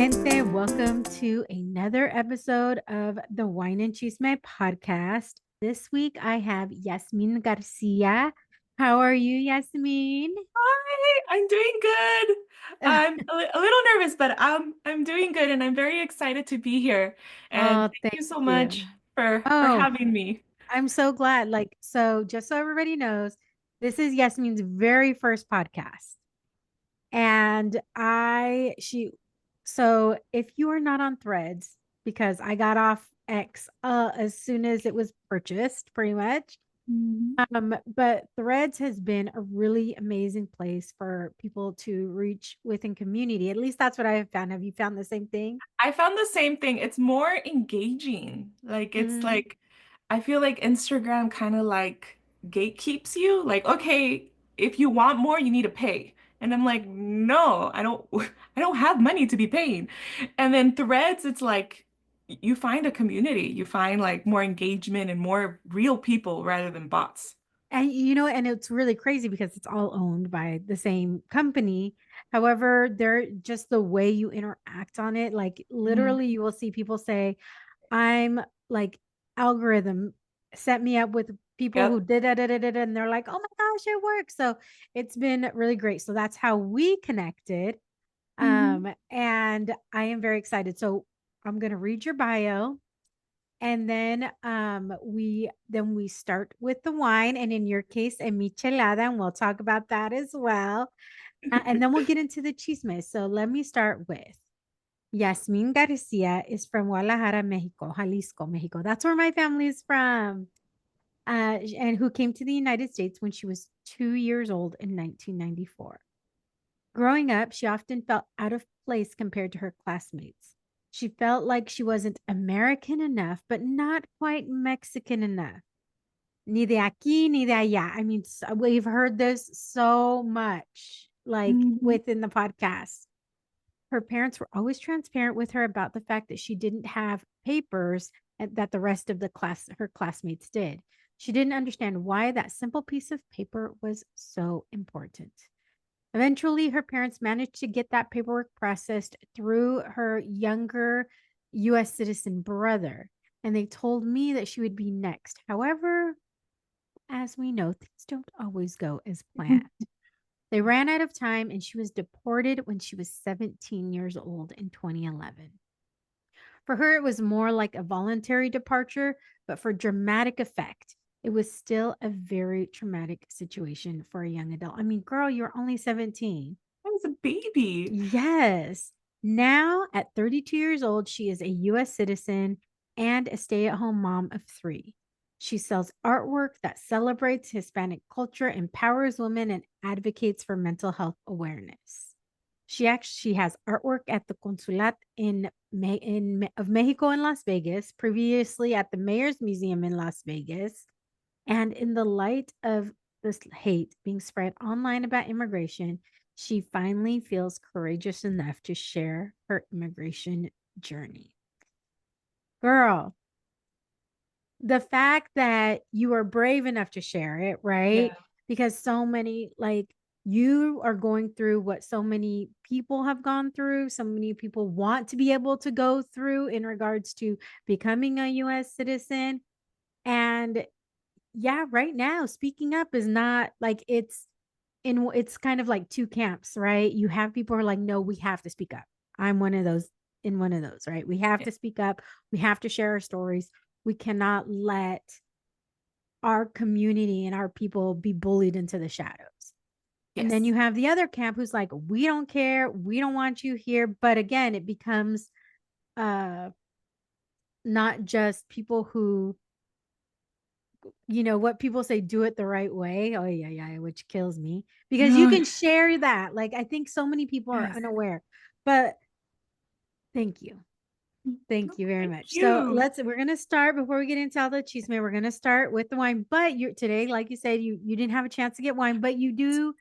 gente. Welcome to another episode of the Wine and Chisme podcast. This week I have Yazmin Garcia. How are you, Yazmin? Hi, I'm doing good. I'm a little nervous, but I'm doing good, and I'm very excited to be here. And Oh, thank thank you so you. much for Oh, having me. I'm so glad. So just so everybody knows, this is Yasmin's very first podcast. And so if you are not on Threads, because I got off X as soon as it was purchased, pretty much. Mhm. But Threads has been a really amazing place for people to reach within community. At least that's what I have found. Have you found the same thing? I found the same thing. It's more engaging. Mm. I feel like Instagram kind of like gatekeeps you. Like, okay, if you want more, you need to pay. And I'm like, no, I don't I don't have money to be paying. And then Threads, it's like you find a community. You find like more engagement and more real people rather than bots. And it's really crazy because it's all owned by the same company. However, they're just the way you interact on it. Like Mhm. literally, you will see people say, I'm like algorithm set me up with people who Yep. did it, and they're like, oh my gosh, it works. So it's been really great. So that's how we connected. Mhm. And I am very excited. So I'm gonna read your bio, and then we start with the wine, and in your case, a michelada, and we'll talk about that as well. And then we'll get into the chismes. So let me start with Yazmin Garcia is from Guadalajara, Mexico, Jalisco, Mexico. That's where my family is from. And who came to the United States when she was 2 years old in 1994. Growing up, she often felt out of place compared to her classmates. She felt like she wasn't American enough, but not quite Mexican enough. Ni de aquí, ni de allá. I mean, we've heard this so much, like Mhm. within the podcast. Her parents were always transparent with her about the fact that she didn't have papers and that the rest of her classmates did. She didn't understand why that simple piece of paper was so important. Eventually, her parents managed to get that paperwork processed through her younger US citizen brother, and they told me that she would be next. However, as we know, things don't always go as planned. They ran out of time, and she was deported when she was 17 years old in 2011. For her, it was more like a voluntary departure, but for dramatic effect, it was still a very traumatic situation for a young adult. I mean, girl, you're only 17. I was a baby. Yes. Now, at 32 years old, she is a US citizen and a stay at home mom of three. She sells artwork that celebrates Hispanic culture, empowers women, and advocates for mental health awareness. She has artwork at the Consulat of Mexico in Las Vegas, previously at the Mayor's Museum in Las Vegas, and in the light of this hate being spread online about immigration, she finally feels courageous enough to share her immigration journey. Girl, the fact that you were brave enough to share it, right? Yeah. Because so many, like, you are going through what so many people have gone through, so many people want to be able to go through in regards to becoming a US citizen. And yeah, right now, speaking up is not like it's kind of like two camps, right? You have people who are like, no, we have to speak up. I'm one of those in one of those, right? We have Yeah. to speak up. We have to share our stories. We cannot let our community and our people be bullied into the shadows. And then you Yes. have the other camp who's like, we don't care. We don't want you here. But again, it becomes uh not just people who, what people say, do it the right way. Oh yeah, yeah, which kills me because you No. can share that. Like I think so many people are Yes. unaware. But thank you. No, Thank you very thank much. So you. we're gonna start before we get into all the chisme. We're gonna start with the wine. But you today, like you said, you didn't have a chance to get wine, but you do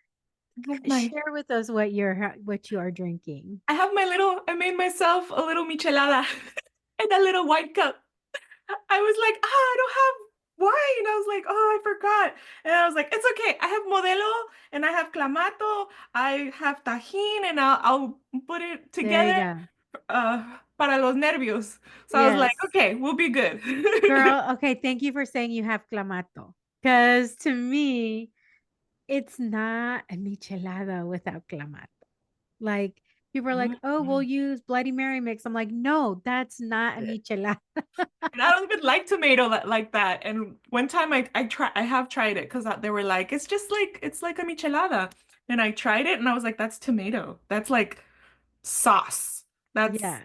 I have my share with us what you are drinking. I made myself a little michelada and a little white cup. I was like, I don't have wine. I was like, oh, I forgot. And I was like, it's okay. I have Modelo and I have Clamato. I have Tajin and I'll put it There you together. go. para los nervios. So I was like, Yes. okay, we'll be good. Girl, okay, thank you for saying you have clamato. Because to me, it's not a michelada without clamato. Like people are like, oh, we'll Mm-mm. use Bloody Mary mix. I'm like, no, that's not a michelada. And I don't even like tomato like that. And one time I have tried it because they were like, it's just like it's like a michelada. And I tried it and I was like, that's tomato. That's like sauce. That's Yeah.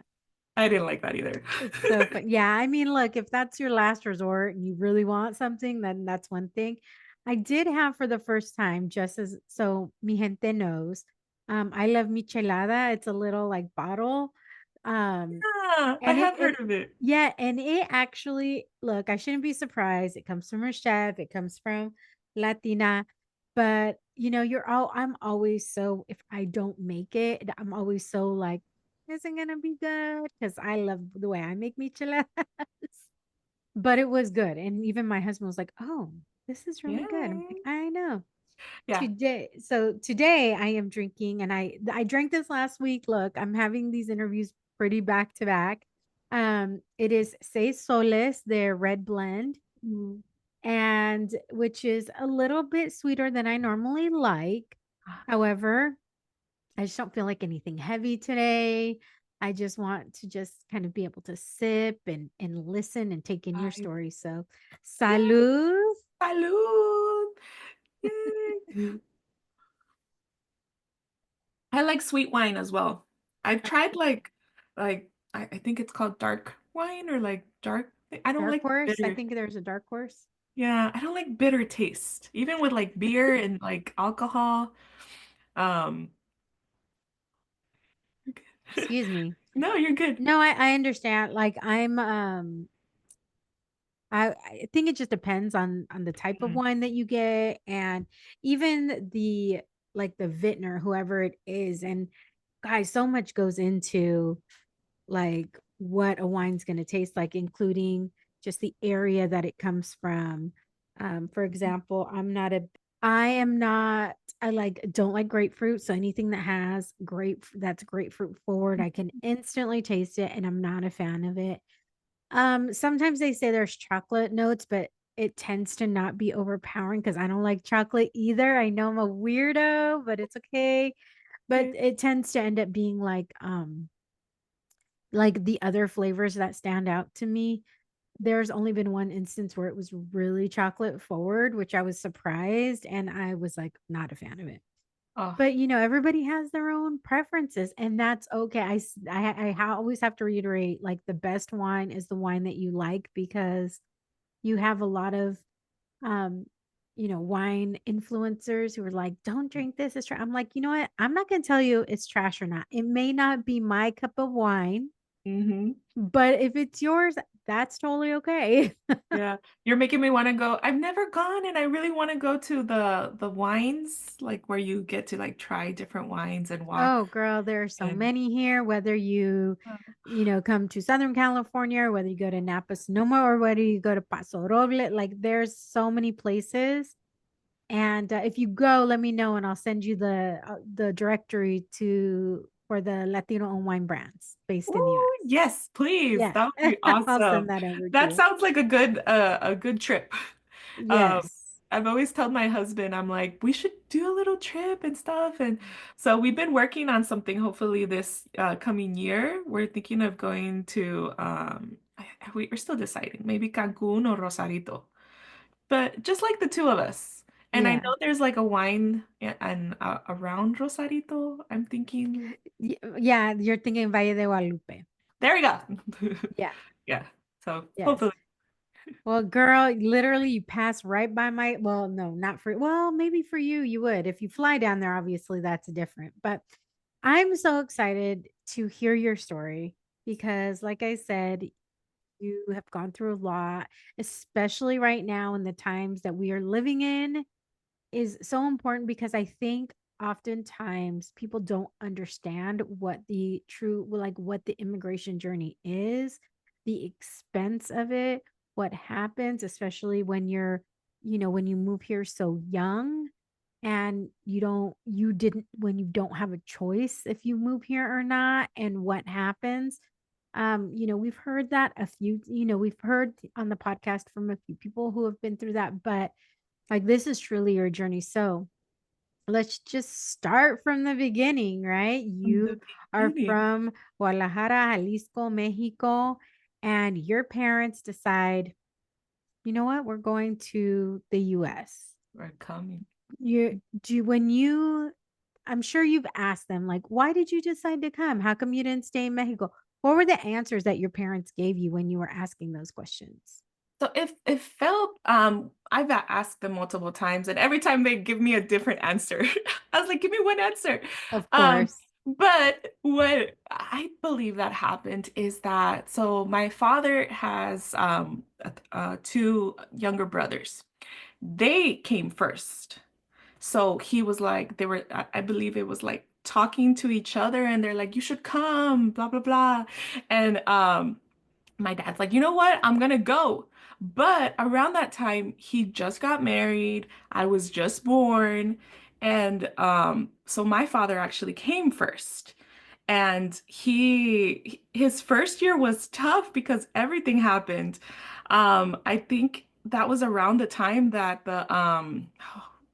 I didn't like that either. It's so fun. Yeah, I mean, look, if that's your last resort and you really want something, then that's one thing. I did have for the first time, just as so mi gente knows, I love michelada. It's a little like bottle. Um, Yeah, I and have it heard of it. yeah, and it actually look, I shouldn't be surprised. It comes from a chef, it comes from Latina, but you're all I'm always so if I don't make it, I'm always so like, isn't gonna be good because I love the way I make micheladas. But it was good. And even my husband was like, oh, this is really good. I'm like, Yay. I know. Yeah. Today I am drinking, and I drank this last week. Look, I'm having these interviews pretty back to back. It is Seis Soles, their red blend, Mm. and which is a little bit sweeter than I normally like. Ah, However, I just don't feel like anything heavy today. I just want to just kind of be able to sip and listen and take in your I, story. So, yeah. salud. Salud. Yay. I like sweet wine as well. I've tried like I think it's called dark wine or like dark. I don't Dark like horse. I bitter. think there's a dark horse. Yeah, I don't like bitter taste. Even with like beer and like alcohol. Um, you're good. Excuse me. No, you're good. No, I understand. Like I think it just depends on the type of Mhm. wine that you get, and even the like the vintner, whoever it is. And guys, so much goes into like what a wine's going to taste like, including just the area that it comes from. For example, I am not, I like, don't like grapefruit. So anything that has that's grapefruit forward, I can instantly taste it, and I'm not a fan of it. Sometimes they say there's chocolate notes, but it tends to not be overpowering because I don't like chocolate either. I know I'm a weirdo, but it's okay. But Okay. it tends to end up being like the other flavors that stand out to me. There's only been one instance where it was really chocolate forward, which I was surprised, and I was like not a fan of it. Oh, But everybody has their own preferences, and that's okay. Always have to reiterate, like, the best wine is the wine that you like, because you have a lot of um wine influencers who are like, don't drink this, it's trash. I'm like, you know what, I'm not going to tell you it's trash or not. It may not be my cup of wine, hmm. but if it's yours, that's totally okay. Yeah. You're making me want to go. I've never gone and I really want to go to the wines, like where you get to like try different wines and walk Oh, girl, there are so and many here. Whether you come to Southern California, or whether you go to Napa Sonoma, or whether you go to Paso Roble, like there's so many places. And if you go, let me know, and I'll send you the directory to for the Latino owned wine brands based in the oh, U.S. yes, please. Yeah, That would be I'll send awesome. that over to That you. sounds like a good trip. Um, Yes. I've always told my husband, I'm like, we should do a little trip and stuff. And so we've been working on something hopefully this coming year. We're thinking of going to we're still deciding, maybe Cancun or Rosarito. But just like the two of us. And I Yeah. know there's like a wine and around Rosarito. I'm thinking, Yeah, you're thinking Valle de Guadalupe. there we go. Yeah. Yeah. So Yes. hopefully. Well, girl, literally you pass right by well, no, not for, well, maybe for you, you would. If you fly down there, obviously that's different. But I'm so excited to hear your story because, like I said, you have gone through a lot, especially right now in the times that we are living in, is so important because I think oftentimes people don't understand what the true, well, like what the immigration journey is, the expense of it, what happens, especially when when you move here so young. and you didn't when you don't have a choice if you move here or not and what happens. We've heard that a few, we've heard on the podcast from a few people who have been through that, but like this is truly your journey. So let's just start from the beginning, right? From You the are beginning. from Guadalajara, Jalisco, Mexico, and your parents decide, you know what, we're going to the US. We're coming. You do when you I'm sure you've asked them, like, why did you decide to come? How come you didn't stay in Mexico? What were the answers that your parents gave you when you were asking those questions? So if it felt, I've asked them multiple times, and every time they give me a different answer. I was like, give me one answer. Of Um, course. but what I believe that happened is that so my father has two younger brothers. They came first. So he was like, they were, I believe it was like talking to each other, and they're like, you should come, blah, blah, blah. And my dad's like, you know what? I'm gonna go. But around that time, he just got married. I was just born. And so my father actually came first. And his first year was tough because everything happened. I think that was around the time that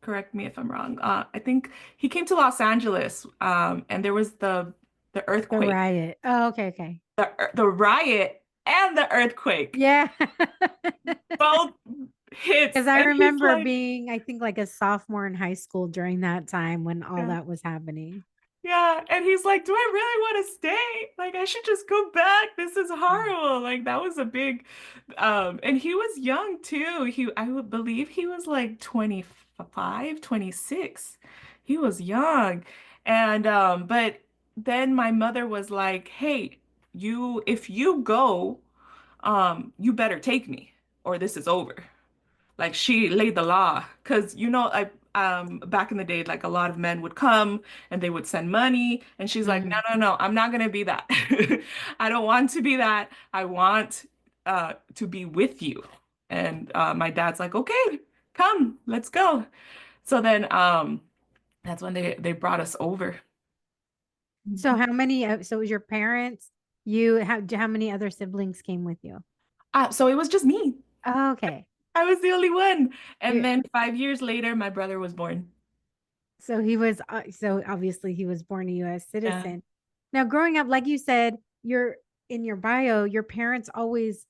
correct me if I'm wrong. I think he came to Los Angeles, and there was the The earthquake, riot. Oh, okay, okay. the riot and the earthquake Yeah. both hits, Because I and he's remember like, being, I think, like a sophomore in high school during that time when all yeah, that was happening. yeah, and he's like, do I really want to stay? Like, I should just go back. This is Mm. horrible. Like, that was a big, and he was young too. I would believe he was like 25, 26. He was young, and but then my mother was like, hey, if you go, you better take me, or this is over. Like she laid the law, because I back in the day, like a lot of men would come and they would send money, and she's like, no, Mhm. no, no, I'm not gonna be that. I don't want to be that. I want to be with you. And my dad's like, okay, come, let's go. So then that's when they brought us over. So Mhm. how many, so it was your parents, how many other siblings came with you? So it was just me. Oh, okay. I was the only one. And You then 5 years later, my brother was born. So he was, so obviously he was born a US Yeah. citizen. Now, growing up, like you said, you're in your bio, your parents always,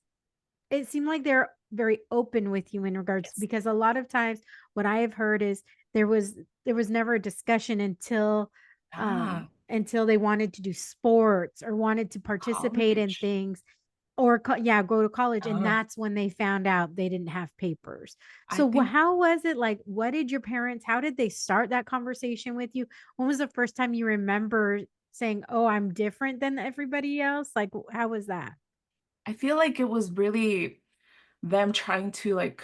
it seemed like they're very open with you in regards, Yes. because a lot of times what I have heard is there was there was never a discussion Ah, until they wanted to do sports or wanted to participate in college. things or yeah, go to college, and Ah, that's when they found out they didn't have papers. I So think how was it, like, what did your parents, how did they start that conversation with you? When was the first time you remember saying, oh, I'm different than everybody else? Like, how was that? I feel like it was really them trying to like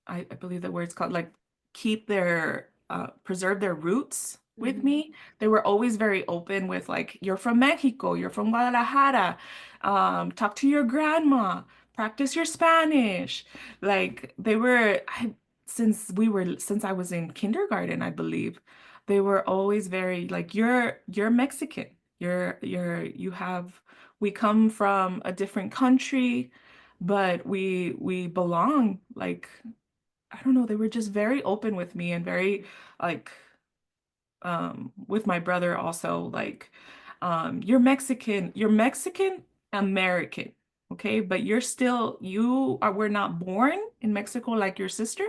I believe the word's called like keep their preserve their roots with Mhm. me. They were always very open with like, you're from Mexico, you're from Guadalajara, talk to your grandma, practice your Spanish. Like they were since I was in kindergarten, I believe, they were always very like, you're Mexican. You have we come from a different country, but we belong. Like, I don't know, they were just very open with me, and very like with my brother also, like, you're Mexican American, okay, but we're not born in Mexico like your sister,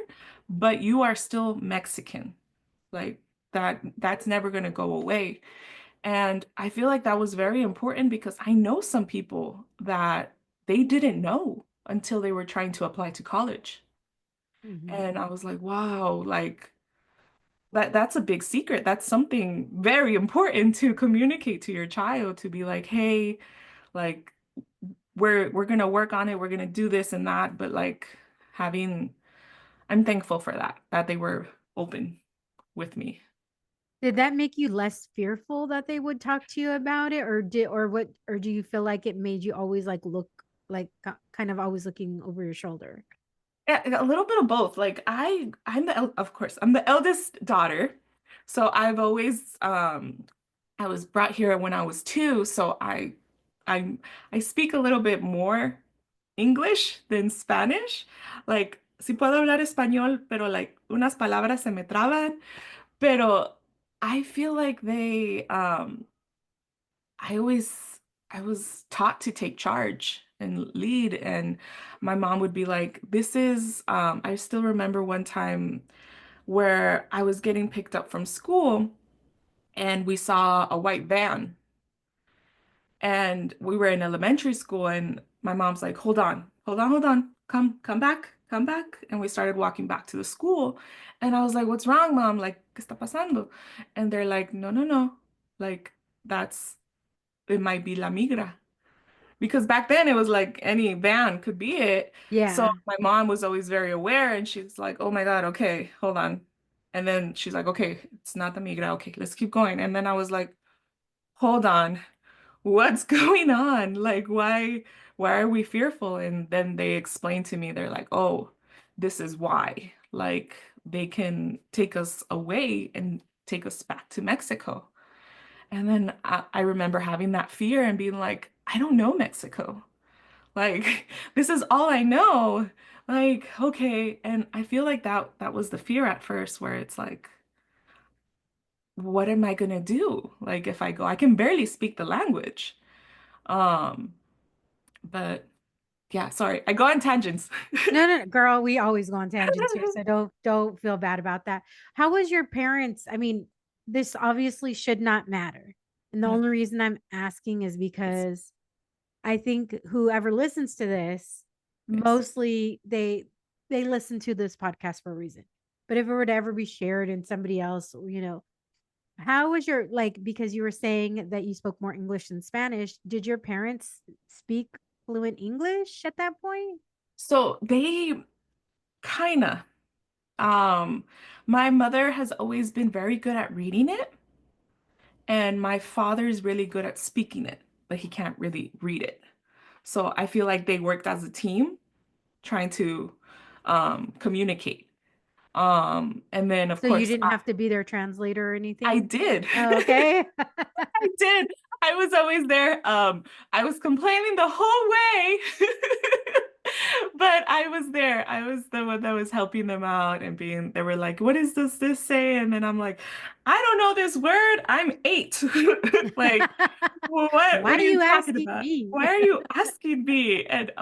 but you are still Mexican. Like, that's never going to go away. And I feel like that was very important, because I know some people that they didn't know until they were trying to apply to college. Mhm. And I was like, wow, like that's a big secret. That's something very important to communicate to your child, to be like, hey, like we're gonna work on it, we're gonna do this and that, but like having I'm thankful for that they were open with me. Did that make you less fearful that they would talk to you about it, or do you feel like it made you always like look like kind of always looking over your shoulder? Yeah, a little bit of both. Like I'm of course, I'm the eldest daughter. So I've always I was brought here when I was 2, so I I speak a little bit more English than Spanish. Like, sí puedo hablar español, pero like unas palabras se me traban. Pero I feel like I always I was taught to take charge and lead, and my mom would be like, this is I still remember one time where I was getting picked up from school and we saw a white van, and we were in elementary school, and my mom's like, hold on, come back, come back. And we started walking back to the school. And I was like, what's wrong, mom? Like, ¿qué está pasando? And they're like, no, no, no. Like, it might be la migra. Because back then it was like any van could be it. So Yeah. my mom was always very aware, and she's like, oh my God, okay, hold on. And then she's like, okay, it's not the migra. Okay, let's keep going. And then I was like, hold on, what's going on? Like, why are we fearful? And then they explained to me, they're like, oh, this is why. Like, they can take us away and take us back to Mexico. And then I remember having that fear and being like, I don't know Mexico. Like, this is all I know. Like, okay. And I feel like that was the fear at first, where it's like, what am I gonna do? Like, if I go, I can barely speak the language. Um, but yeah, sorry, I go on tangents. No, no, no, girl, we always go on tangents here, so don't feel bad about that. How was your parents? I mean, this obviously should not matter. And the Yeah, only reason I'm asking is yes, because I think whoever listens to this, yes. mostly they listen to this podcast for a reason. But if it were to ever be shared and somebody else, how was your like because you were saying that you spoke more English than Spanish, did your parents speak fluent English at that point? So they kinda, um, my mother has always been very good at reading it, and my father is really good at speaking it, but he can't really read it. So I feel like they worked as a team trying to communicate. And then of So you course didn't have to be their translator or I anything? did. Oh, okay. I did. I was always there. I was complaining the whole way, but I was there. I was the one that was helping them out and being, they were like, what is this say? And then I'm like, I don't know this word. I'm 8. Like, what Why are are you you talking asking about? Why me? are you asking me? And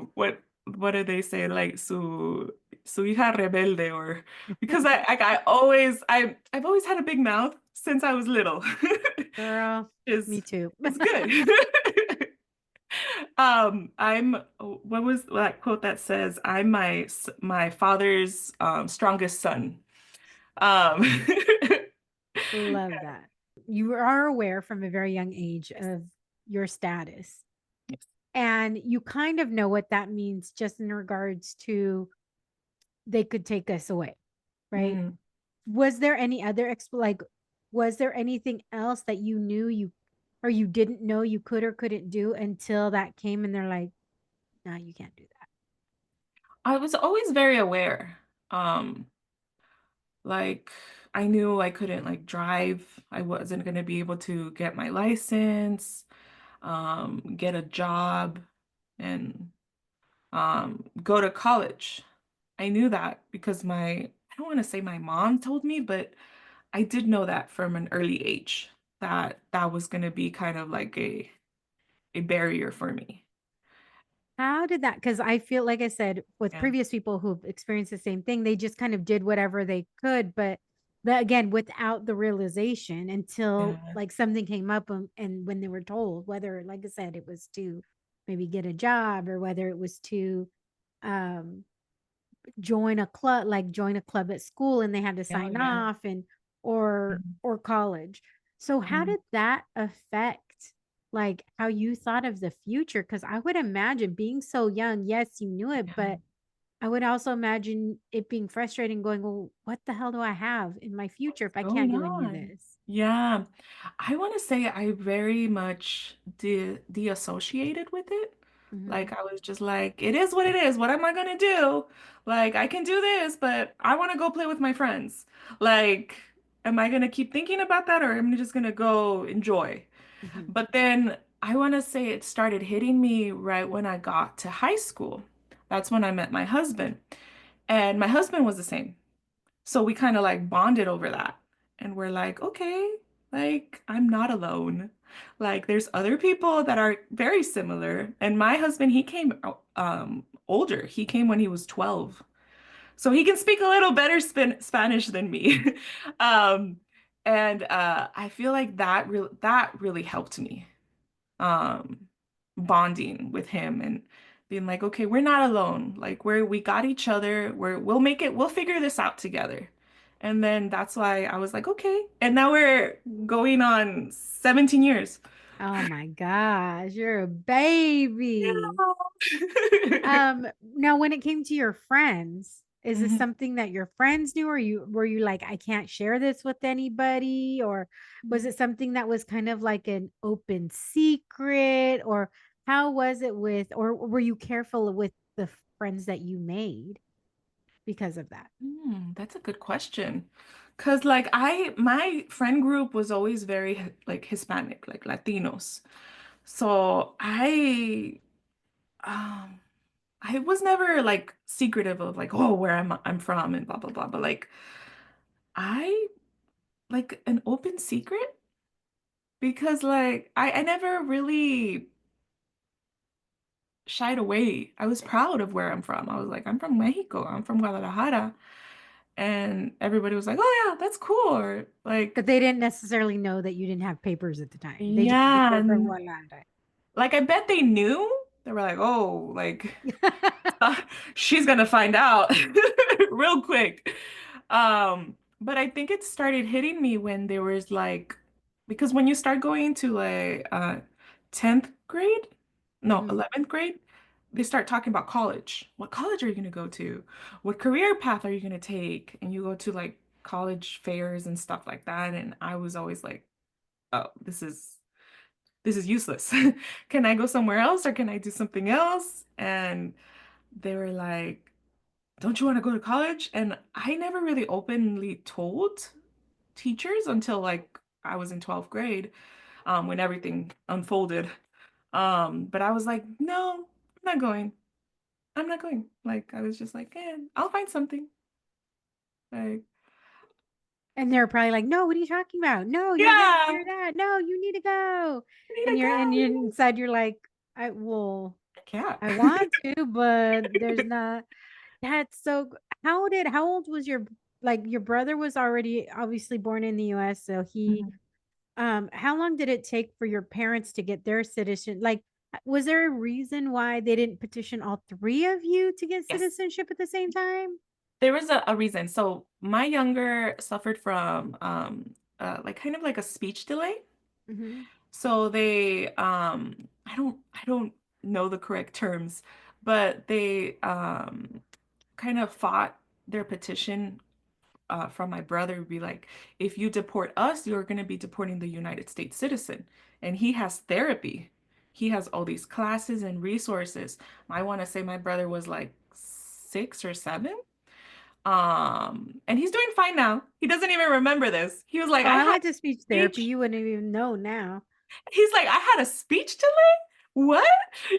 what do they say? Like su hija rebelde, or because I've always had a big mouth since I was little. Girl, Is me too. it's good. I'm what was that quote that says, I'm my father's strongest son. Um Love that. You are aware from a very young age yes, of your status, yes. and you kind of know what that means just in regards to they could take us away, right? Mm, Was there any other like was there anything else that you knew you or you didn't know you could or couldn't do until that came and they're like, no, you can't do that. I was always very aware. Um like, I knew I couldn't like drive. I wasn't going to be able to get my license, get a job, and go to college. I knew that because I don't want to say my mom told me, but I did know that from an early age, that that was going to be kind of like a barrier for me. How did that? Because I feel like I said with Yeah. previous people who've experienced the same thing, they just kind of did whatever they could, but again, without the realization until Yeah. like something came up and when they were told, whether, like I said, it was to maybe get a job or whether it was to um join a club at school and they had to Yeah. sign Yeah. off and or Mhm. or college. So how Mhm. did that affect like how you thought of the future? Because I would imagine being so young, yes, you knew it, Yeah. but I would also imagine it being frustrating going, well, what the hell do I have in my future if I can't Going do any of on? this? Yeah. I want to say I very much de deassociated with it. Hmm. Like I was just like, it is what it is. What am I gonna do? Like I can do this, but I want to go play with my friends. Like, am I gonna keep thinking about that or am I just gonna go enjoy? Hmm. But then I want to say it started hitting me right when I got to high school. That's when I met my husband. And my husband was the same. So we kind of like bonded over that. And we're like, okay, like I'm not alone. Like there's other people that are very similar. And my husband, he came older. He came when he was 12. So he can speak a little better Spanish than me. Um, and I feel like that really helped me um bonding with him and being like, okay, we're not alone. Like we got each other. We'll make it, we'll figure this out together. And then that's why I was like, okay. And now we're going on 17 years. Oh my gosh, you're a baby. Now when it came to your friends, is this Mhm. something that your friends knew, or were you like, I can't share this with anybody? Or was it something that was kind of like an open secret? Or how was it with, or were you careful with the friends that you made because of that? That's a good question. Cause like my friend group was always very like Hispanic, like Latinos. So um I was never like secretive of like, oh, where I'm from and blah blah blah. But like I like an open secret because like I never really shied away. I was proud of where I'm from. I was like, I'm from Mexico. I'm from Guadalajara. And everybody was like, oh yeah, that's cool. Or like, But they didn't necessarily know that you didn't have papers at the time. They just knew you yeah. were from And Guadalajara. like I bet they knew. They were like, oh, like she's gonna find out real quick. But I think it started hitting me when there was like, because when you start going to like 10th grade, no, Mhm. 11th grade, they start talking about college. What college are you gonna go to? What career path are you gonna take? And you go to like college fairs and stuff like that. And I was always like, oh, this is useless. Can I go somewhere else or can I do something else? And they were like, don't you want to go to college? And I never really openly told teachers until like I was in 12th grade, when everything unfolded. But I was like, no, I'm not going. I'm not going. Like I was just like, I'll find something. Like, And they're probably like, "No, what are you talking about? No, you're gonna yeah, hear that. No, you need to go." I need And to you're go. inside, you're like, "I well, I can't. I want to, but there's not." That's so. How old was your brother was already obviously born in the U.S. So he Mhm. how long did it take for your parents to get their citizen? Like, was there a reason why they didn't petition all three of you to get Yes. citizenship at the same time? There was a reason. So my younger suffered from like kind of like a speech delay. Hmm. So they I don't know the correct terms, but they kind of fought their petition from my brother would be like, if you deport us, you're going to be deporting the United States citizen. And he has therapy. He has all these classes and resources. I want to say my brother was like 6 or 7. And he's doing fine now. He doesn't even remember this. He was like, Oh, I I had went to a speech therapy. speech. You wouldn't even know now. He's like, I had a speech delay? What?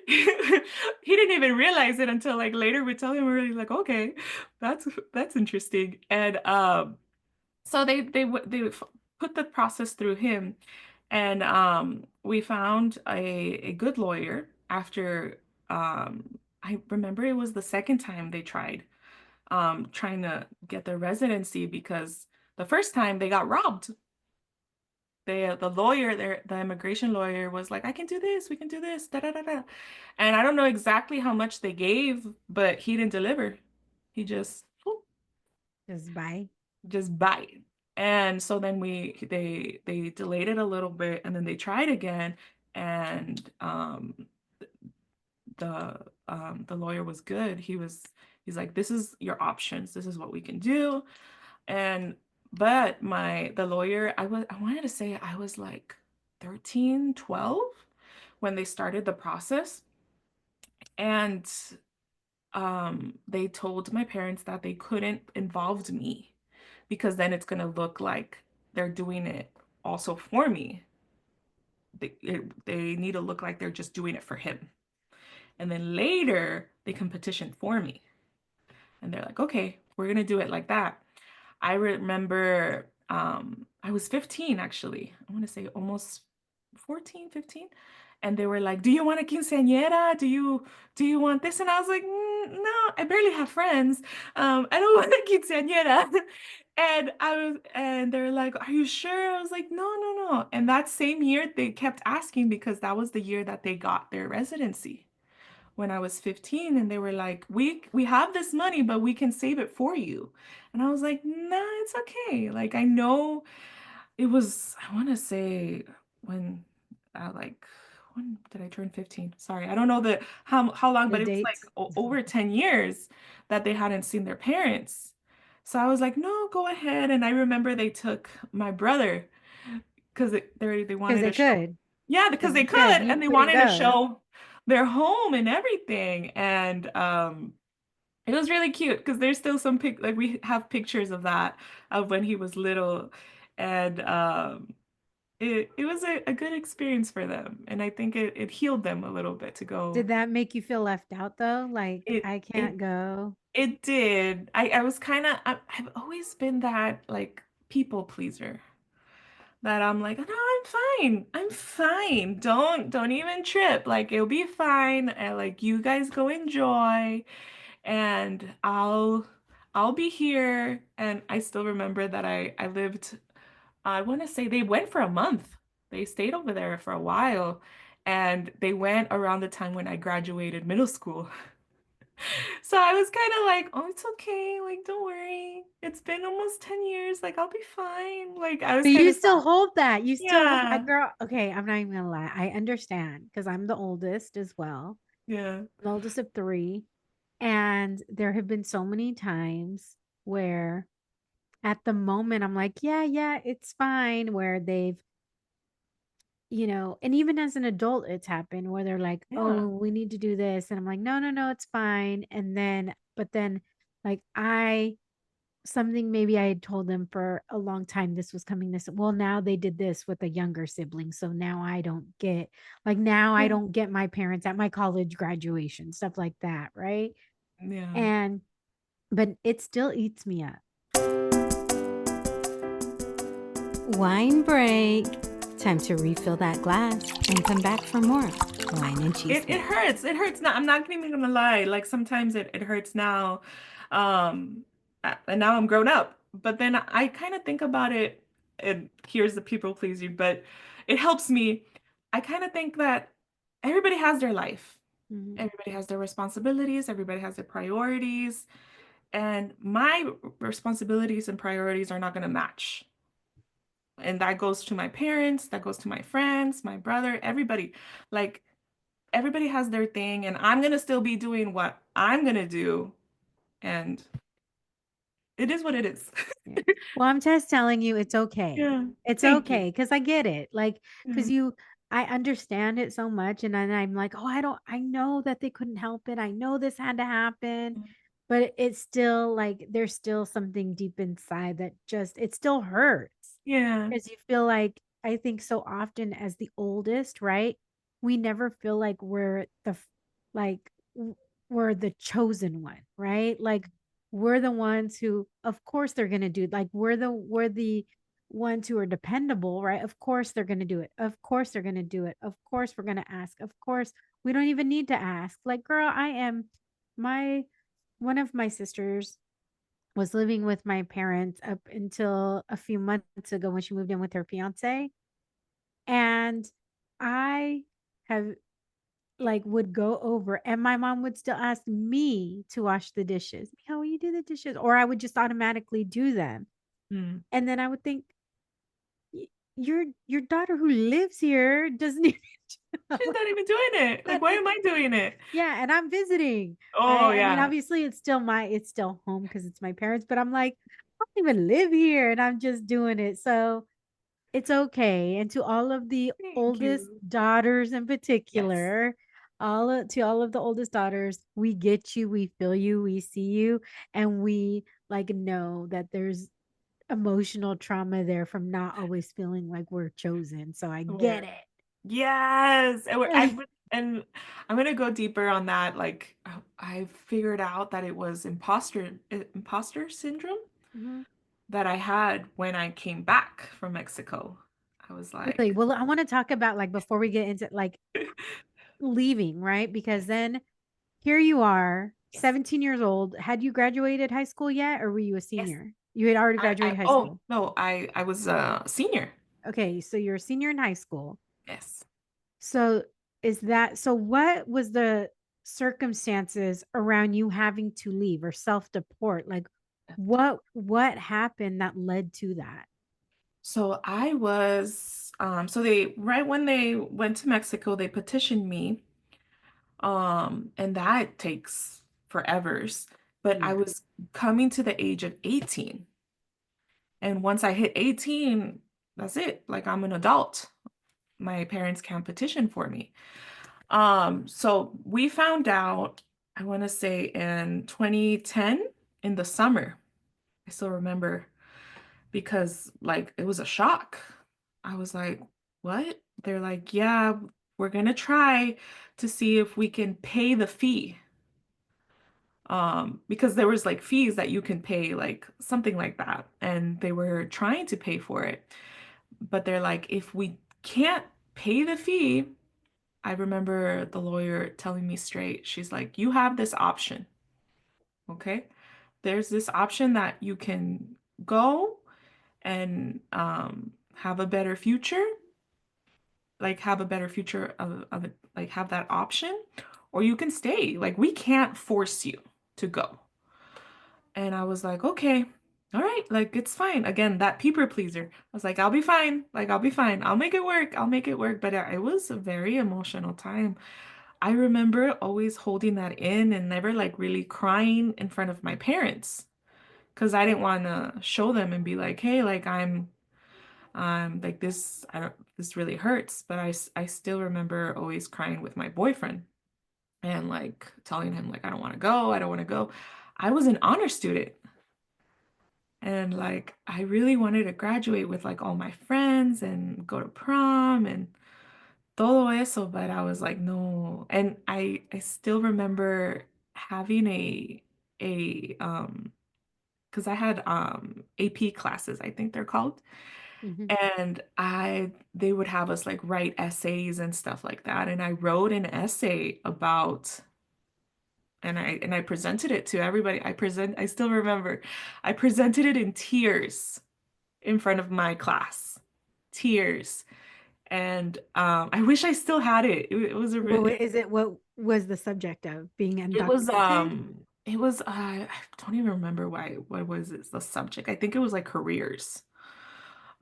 He didn't even realize it until like later we tell him we're really like, okay, that's interesting. And so they put the process through him and we found a good lawyer after I remember it was the second time they tried trying to get their residency because the first time they got robbed. The lawyer there, the immigration lawyer was like, I can do this, we can do this, da da da da. And I don't know exactly how much they gave, but he didn't deliver. He Just by. just bite. And so then they delayed it a little bit and then they tried again and the lawyer was good. He's like, this is your options. This is what we can do. And but the lawyer, I wanted to say I was like 13, 12 when they started the process. And they told my parents that they couldn't involve me because then it's going to look like they're doing it also for me. They need to look like they're just doing it for him. And then later they can petition for me. And they're like, okay, we're going to do it like that. I remember I was 15 actually. I want to say almost 14, 15. And they were like, "Do you want a quinceañera? Do you want this?" And I was like, "No, I barely have friends. I don't want a quinceañera." And they're like, "Are you sure?" I was like, "No, no, no." And that same year they kept asking because that was the year that they got their residency when I was 15, and they were like, we have this money, but we can save it for you." And I was like, "Nah, it's okay." Like I know it was, I want to say when like when did I turn 15? Sorry, I don't know the how long, The but it was like dates. over 10 years that they hadn't seen their parents. So I was like, "No, go ahead." And I remember they took my brother because they Because wanted they to show, could. yeah, because Because they you could. could, You and they couldn't wanted to go. show their home and everything. And it was really cute because there's still some like we have pictures of that of when he was little. And it was a good experience for them. And I think it healed them a little bit to Did go. that make you feel left out though? Like, It I it can't go. it did. I was kind of, I've always been that like people pleaser, that I'm like, "No, I'm fine. I'm fine. Don't even trip. Like it'll be fine. And like you guys go enjoy, and I'll be here." And I still remember that I lived, I want to say they went for a month. They stayed over there for a while, and they went around the time when I graduated middle school. So I was kind of like, "Oh, it's okay. Like, don't worry. It's been almost 10 years. Like, I'll be fine." Like, I was But kind you of still sad. hold that. You still hold Yeah. that, girl. Okay, I'm not even gonna lie. I understand because I'm the oldest as well. Yeah. The oldest of three. And there have been so many times where at the moment I'm like, yeah, yeah, it's fine. Where they've, and even as an adult, it's happened where they're like, Yeah. oh, we need to do this. And I'm like, no, no, no, it's fine. And then, but then, like, something maybe I had told them for a long time this was coming this well now they did this with a younger sibling so now I Yeah. don't get my parents at my college graduation stuff like that, right? Yeah. And but it still eats me up. Wine break. Time to refill that glass and come back for more wine and It chisme. hurts. It hurts now. I'm not even gonna lie. Like sometimes it hurts now. Um, and now I'm grown up. But then I kind of think about it, and here's the people pleasing, but it helps me. I kind of think that everybody has their life. Mhm. Everybody has their responsibilities, everybody has their priorities, and my responsibilities and priorities are not gonna match. And that goes to my parents, that goes to my friends, my brother, everybody. Like everybody has their thing, and I'm gonna still be doing what I'm gonna do, and it is what it is. Yeah. Well, I'm just telling you it's okay. Yeah. It's Thank you. okay because I get it. Like, Yeah. because I understand it so much. And then I'm like, oh, I know that they couldn't help it. I know this had to happen. But it's still like, there's still something deep inside that it still hurts. Yeah. Because you feel like, I think so often as the oldest, right? We never feel like like, we're the chosen one, right? Like, we're the ones who of course they're going to do like we're the ones who are dependable, right? Of course they're going to do it, of course they're going to do it, of course we're going to ask, of course we don't even need to ask. Like, girl, I am my one of my sisters was living with my parents up until a few months ago when she moved in with her fiance, and I have like would go over and my mom would still ask me to wash the dishes. How will you do the dishes? Or I would just automatically do them. Mm. And then I would think, your daughter who lives here doesn't even She's know not even doing it. Like, that why this am I doing it? yeah, and I'm visiting. Oh, I mean, yeah. obviously it's still home because it's my parents, but I'm like, I don't even live here and I'm just doing it. So it's okay. And to all of the Thank oldest you. daughters in Yes. particular, To all of the oldest daughters, we get you, we feel you, we see you, and we like know that there's emotional trauma there from not always feeling like we're chosen. So I get Where yes, it. and I'm gonna go deeper on that. Like I figured out that it was imposter syndrome Mhm. that I had when I came back from Mexico. I was Really? like, Well, I want to talk about like before we get into like leaving, right? Because then here you are, yes, 17 years old. Had you graduated high school yet, or were you a yes. senior? You had already I graduated high oh school. no, I was a senior. Okay, so you're a senior in high school. Yes. So is that so what was the circumstances around you having to leave or self-deport? Like what happened that led to that? So I was so they right when they went to Mexico, they petitioned me. And that takes forevers. But I Yeah. was coming to the age of 18. And once I hit 18, that's it. Like I'm an adult. My parents can't petition for me. So we found out, I want to say in 2010 in the summer. I still remember because like it was a shock. I was like, what? They're like, yeah, we're gonna try to see if we can pay the fee. Because there was like fees that you can pay, like something like that. And they were trying to pay for it. But they're like, if we can't pay the fee, I remember the lawyer telling me straight, she's like, you have this option. Okay. There's this option that you can go and have a better future, like have a better future of it, like have that option, or you can stay. Like we can't force you to go. And I was like, okay, all right, like it's fine. Again, that people pleaser. I was like, I'll be fine. Like I'll be fine. I'll make it work. I'll make it work. But it was a very emotional time. I remember always holding that in and never like really crying in front of my parents because I didn't want to show them and be like, hey, like I'm like this, I don't, this really hurts. But I still remember always crying with my boyfriend and like telling him like I don't want to go. I don't want to go. I was an honor student. And like I really wanted to graduate with like all my friends and go to prom and todo eso, but I was like, no. And I still remember having a because I had AP classes, I think they're called. Mhm. And I they would have us like write essays and stuff like that. And I wrote an essay about and I presented it to everybody. I still remember I presented it in tears in front of my class. Tears. And I wish I still had it. It was a What really is it? What was the subject of being undocumented? it was I don't even remember what was it, the subject. I think it was like careers.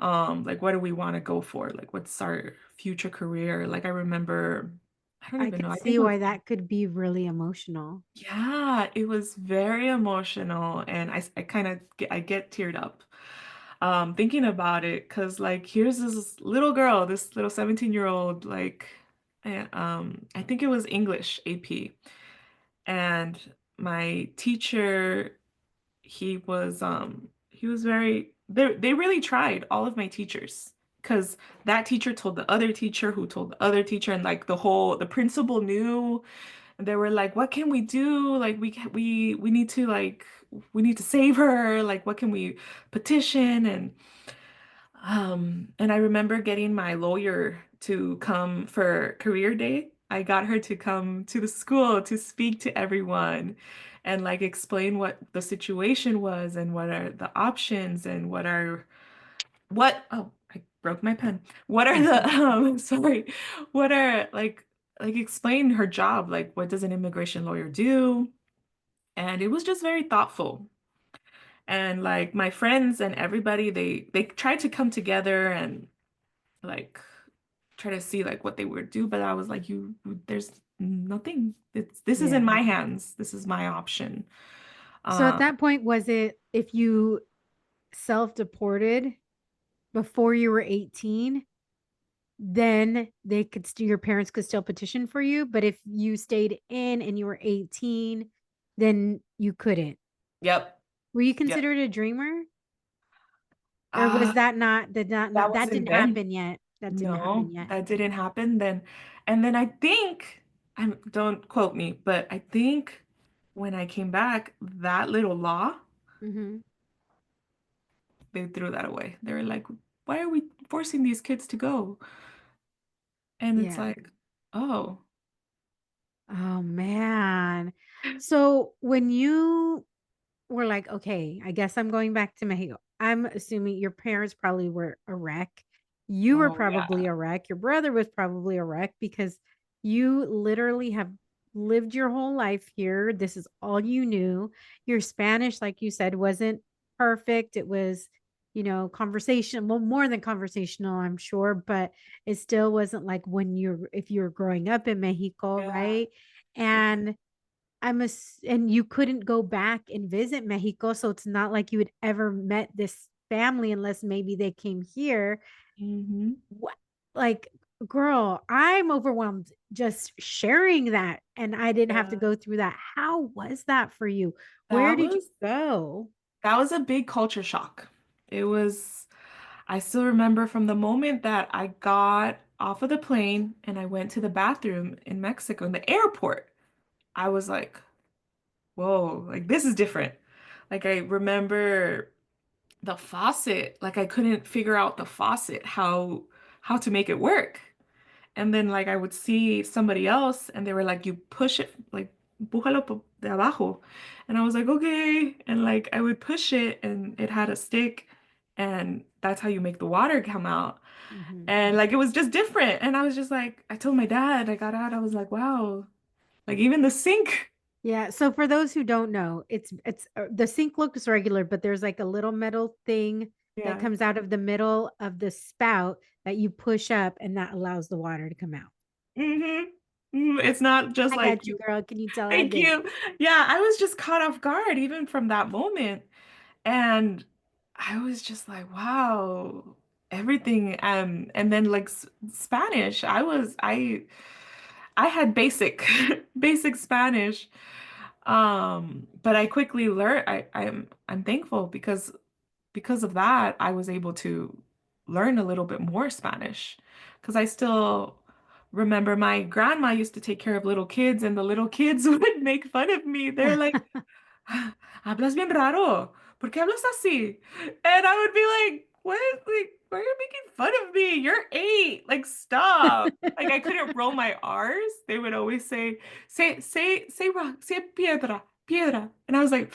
Like what do we want to go for? Like what's our future career? Like I remember I don't I even know. could I think see it was why that could be really emotional. yeah, it was very emotional and I kind of I get teared up thinking about it because like here's this little girl, this little 17-year-old like I think it was English AP and my teacher he was very they really tried all of my teachers because that teacher told the other teacher who told the other teacher and like the principal knew and they were like, what can we do? Like we need to like we need to save her. Like what can we petition? And I remember getting my lawyer to come for career day. I got her to come to the school to speak to everyone and like explain what the situation was and what are the options and what oh, I broke my pen. What are the sorry. What are like explain her job, like what does an immigration lawyer do? And it was just very thoughtful. And like my friends and everybody, they tried to come together and like try to see like what they would do, but I was like, you, there's nothing. This is in Yeah. my hands. This is my option. So at Um, that point, was it if you self-deported before you were 18, then your parents could still petition for you. But if you stayed in and you were 18, then you couldn't. Yep. Were you Yep. considered a dreamer? Or Uh, was that not that that wasn't didn't then. happen yet? That didn't happen No, yet. that didn't happen then. And then I think, don't quote me, but I think when I came back, that little law, Hmm. they threw that away. They were like, why are we forcing these kids to go? And it's Yeah. like, oh, Oh man. So when you were like, okay, I guess I'm going back to Mexico. I'm assuming your parents probably were a wreck. You were oh probably yeah. a wreck. Your brother was probably a wreck because you literally have lived your whole life here. This is all you knew. Your Spanish, like you said, wasn't perfect. It was, conversation, well, more than conversational, I'm sure, but it still wasn't like if you were growing up in Mexico, Yeah. right? And and you couldn't go back and visit Mexico, so it's not like you had ever met this family unless maybe they came here. Hmm. What, like, girl, I'm overwhelmed just sharing that, and I didn't have to Yeah. go through that. How was that for you? Where That did you was go? that was a big culture shock. It was, I still remember from the moment that I got off of the plane and I went to the bathroom in Mexico in the airport. I was like, whoa, like this is different. Like I remember the faucet, like I couldn't figure out the faucet, how to make it work. And then like I would see somebody else and they were like, you push it, like, "Pújalo de abajo." And I was like, okay. And like I would push it and it had a stick and that's how you make the water come out. Mhm. And like it was just different. And I was just like, I told my dad, I got out, I was like, wow, like even the sink. Yeah. So for those who don't know, it's the sink looks regular, but there's like a little metal thing that Yeah. comes out of the middle of the spout that you push up, and that allows the water to come out. Hmm. It's not just I like got you, you. girl. Can you tell I Thank did it? you. Yeah, I was just caught off guard even from that moment. And I was just like, wow, everything. And then like Spanish, I had basic basic Spanish. But I quickly learned I'm thankful because of that, I was able to learn a little bit more Spanish. Because I still remember my grandma used to take care of little kids, and the little kids would make fun of me. They're like, hablas bien raro. ¿Por qué hablas así? And I would be like, what? Like, why are you making fun of me? You're 8. Like, stop. Like, I couldn't roll my R's. They would always say rock, say piedra, piedra. And I was like,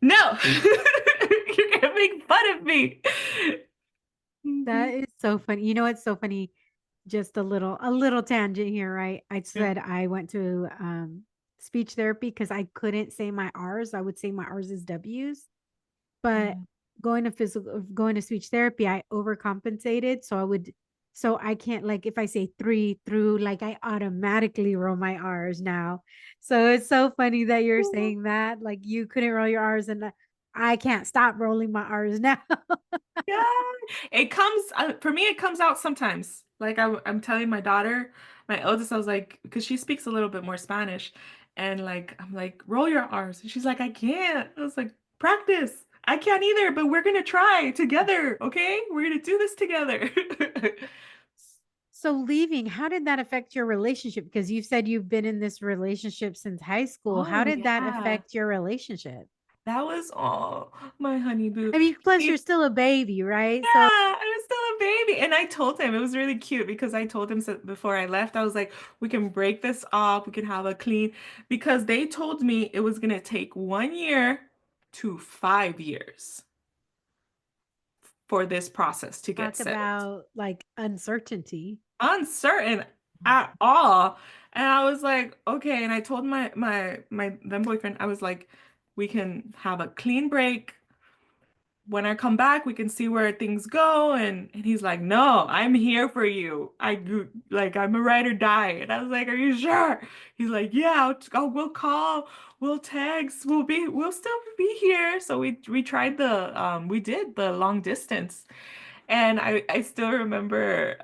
no, you're gonna make fun of me. That Mhm. is so funny. You know what's so funny? Just a little tangent here, right? I Yeah. said I went to speech therapy because I couldn't say my R's. I would say my R's as W's. But Yeah. going to speech therapy, I overcompensated. So I can't, like, if I say three through, like, I automatically roll my R's now. So it's so funny that you're saying that, like, you couldn't roll your R's, and I can't stop rolling my R's now. Yeah, it comes for me. It comes out sometimes. Like I'm telling my daughter, my eldest, I was like, because she speaks a little bit more Spanish, and like I'm like, roll your R's, and she's like, I can't. I was like, practice. I can't either, but we're gonna try together. Okay, we're gonna do this together. So leaving, how did that affect your relationship? Because you said you've been in this relationship since high school. How Oh did that yeah, affect your relationship? that was all my honey boo. I mean, plus you're He still a baby, right? Yeah, So I was still a baby. And I told him, it was really cute because I told him before I left, I was like, we can break this off. We can have a clean, because they told me it was going to take 1 year to 5 years for this process to get talk settled. about like uncertainty. Uncertain at all. And I was like, okay. And I told my then boyfriend, I was like, we can have a clean break. When I come back, we can see where things go. And he's like, no, I'm here for you. Like, I'm a ride or die. And I was like, are you sure? He's like, yeah, we'll call, we'll text, we'll still be here. So we did the long distance. And I still remember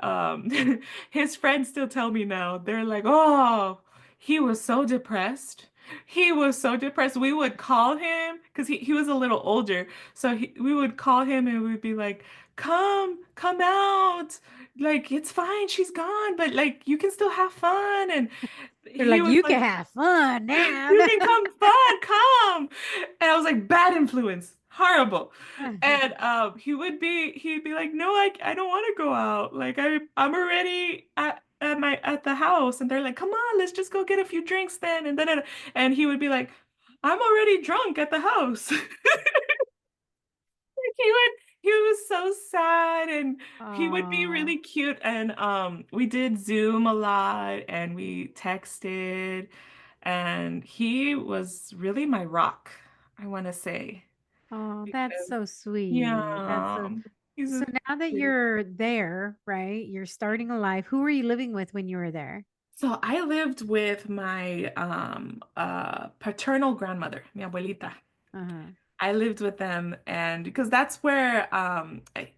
his friends still tell me now. They're like, "Oh, he was so depressed. He was so depressed." We would call him because he was a little older. So we would call him and we'd be like, come out. Like, it's fine, she's gone, but like you can still have fun." And They're he like, was you like, can have fun now. "You can come fun, come." And I was like, "Bad influence, horrible." And he'd be like, "No, I don't want to go out. Like I'm already at the house." And they're like, "Come on, let's just go get a few drinks then." And he would be like, "I'm already drunk at the house." He was so sad, and he would be Oh, really cute. And we did Zoom a lot and we texted, and he was really my rock, I want to say. oh, that's Because so sweet. That's yeah, so. he's So a now that really. you're there, right? You're starting a life. Who were you living with when you were there? So I lived with my paternal grandmother, mi abuelita. Uh-huh. I lived with them, and because that's where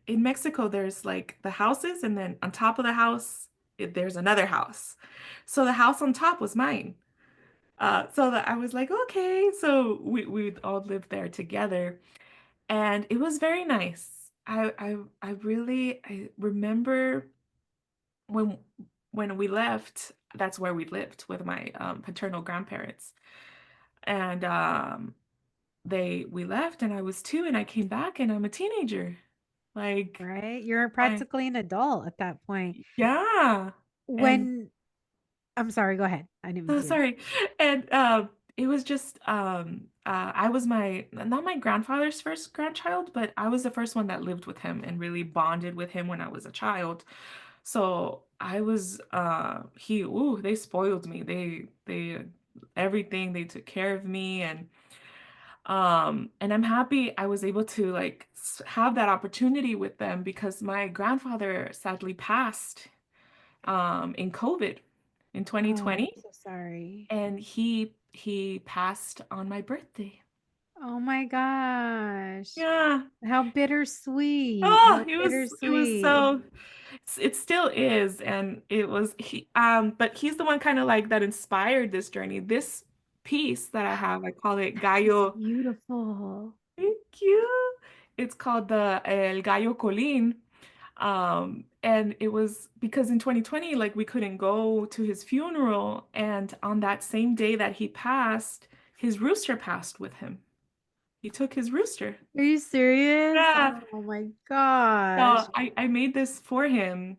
in Mexico there's like the houses, and then on top of the house there's another house. So the house on top was mine. So that I was like, okay. So we all lived there together, and it was very nice. I really I remember when we left. That's where we lived with my paternal grandparents, and we left, and I was two, and I came back, and I'm a teenager. Like, Right? You're I practically an adult at that point. yeah. And When I'm sorry, go ahead. I didn't mean so to. sorry. And it was just I was my not my grandfather's first grandchild, but I was the first one that lived with him and really bonded with him when I was a child. So I was they spoiled me. They everything, they took care of me, and I'm happy I was able to like have that opportunity with them because my grandfather sadly passed in COVID in Oh, I'm 2020, so sorry. and he passed on my birthday. Oh my gosh. Yeah. How bittersweet. Oh, How it was bittersweet. so it still is, and it was he but he's the one kind of like that inspired this journey. This piece that I have, I call it That is Gallo. beautiful. Thank you. It's called the El Gallo Colín. And it was because in 2020, like we couldn't go to his funeral, and on that same day that he passed, his rooster passed with him. He took his rooster. Are you serious? Yeah. Oh my gosh. So I made this for him.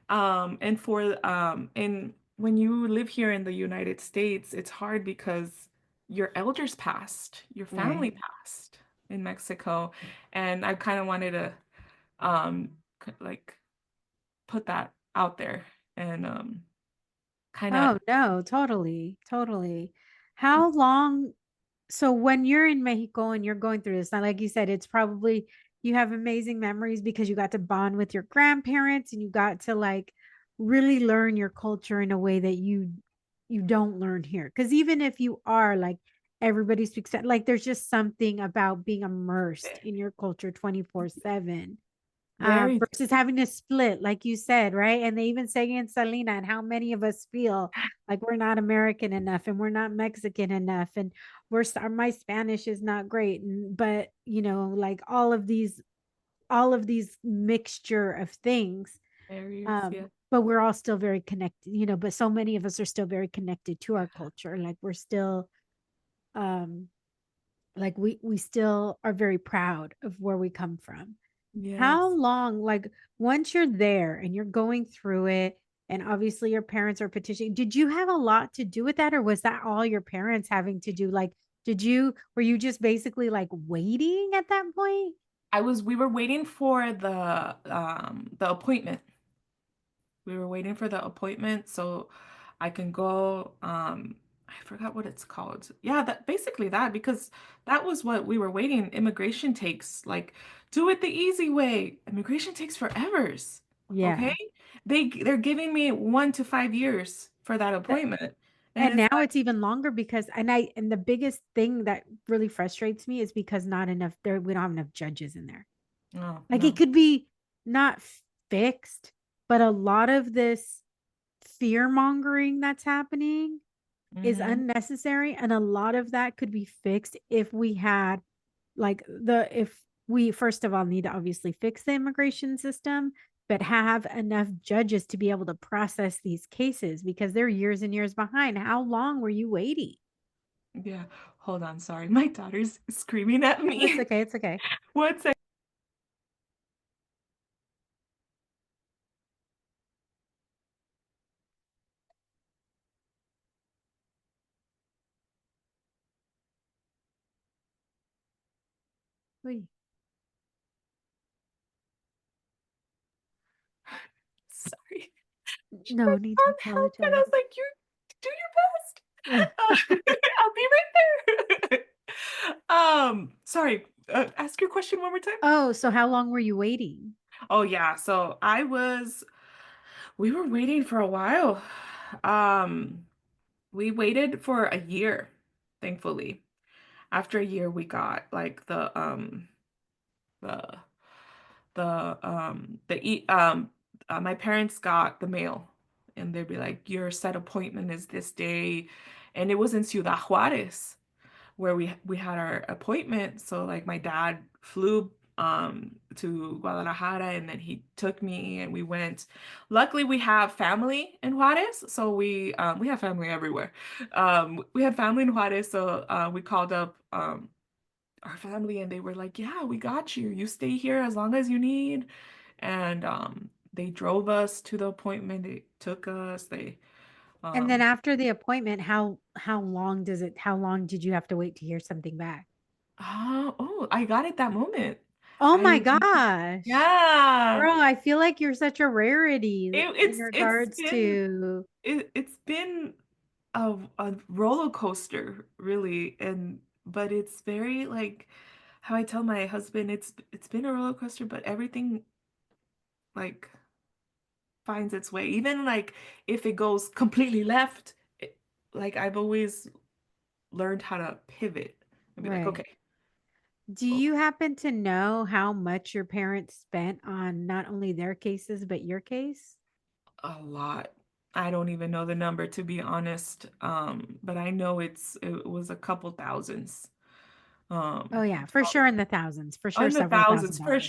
And for and when you live here in the United States, it's hard because your elders passed, your family Right. passed in Mexico, and I kind of wanted to like put that out there and kind of Oh no, totally, totally. How long? So when you're in Mexico and you're going through this, now like you said, it's probably you have amazing memories because you got to bond with your grandparents and you got to like really learn your culture in a way that you don't learn here. Because even if you are like everybody speaks like there's just something about being immersed in your culture 24/7 very, versus having to split, like you said, right? And they even say in Salina, and how many of us feel like we're not American enough and we're not Mexican enough, and my Spanish is not great, and but like all of these mixture of things. barriers, yeah. But we're all still very connected, but so many of us are still very connected to our culture. Like we're still um like we still are very proud of where we come from. How Yes. long, like once you're there and you're going through it, and obviously your parents are petitioning, did you have a lot to do with that, or was that all your parents having to do? Like, were you just basically like waiting at that point? We were waiting for the appointment. We were waiting for the appointment so I can go. I forgot what it's called. Yeah, that basically that because that was what we were waiting. Immigration takes like do it the easy way. Immigration takes forevers. Okay? Yeah. They're giving me 1 to 5 years for that Th- appointment. And And it's now like, it's even longer because, and the biggest thing that really frustrates me is because not enough there, we don't have enough judges in there. oh Like it no. could be not fixed, but a lot of this fear mongering that's happening is Hmm. unnecessary. And a lot of that could be fixed if we had if we first of all need to obviously fix the immigration system, but have enough judges to be able to process these cases because they're years and years behind. How long were you waiting? Yeah. Hold on. Sorry. My daughter's screaming at Oh, it's me. okay. It's okay. One second. Wait, Sorry. She no was need to on help, and I apologize. was like, "You do your best. I'll be right there." Sorry. Ask your question one more time. Oh, so how long were you waiting? Oh yeah. We were waiting for a while. Um, we waited for a year, thankfully. After a year, we got like the my parents got the mail, and they'd be like, your set appointment is this day, and it was in Ciudad Juarez where we had our appointment. So like my dad flew to Guadalajara, and then he took me and we went. Luckily we have family in Juarez, so we have family everywhere. We had family in Juarez, so we called up our family, and they were like, yeah, we got you. You stay here as long as you need. And they drove us to the appointment. They took us. They And then um after the appointment, how long did you have to wait to hear something back? oh, I got it that moment. Oh my I gosh. Yeah. Girl, I feel like you're such a rarity in It's regards been to it's been a roller coaster, really, and but it's very like how I tell my husband, it's been a roller coaster, but everything like finds its way. Even like if it goes completely left, like I've always learned how to pivot and be like, right. okay, Do well, you happen to know how much your parents spent on not only their cases, but your case? a lot. I don't even know the number, to be honest. But I know it was a couple thousands. Oh yeah, for sure in the thousands, for sure In the several thousand thousands, dollars.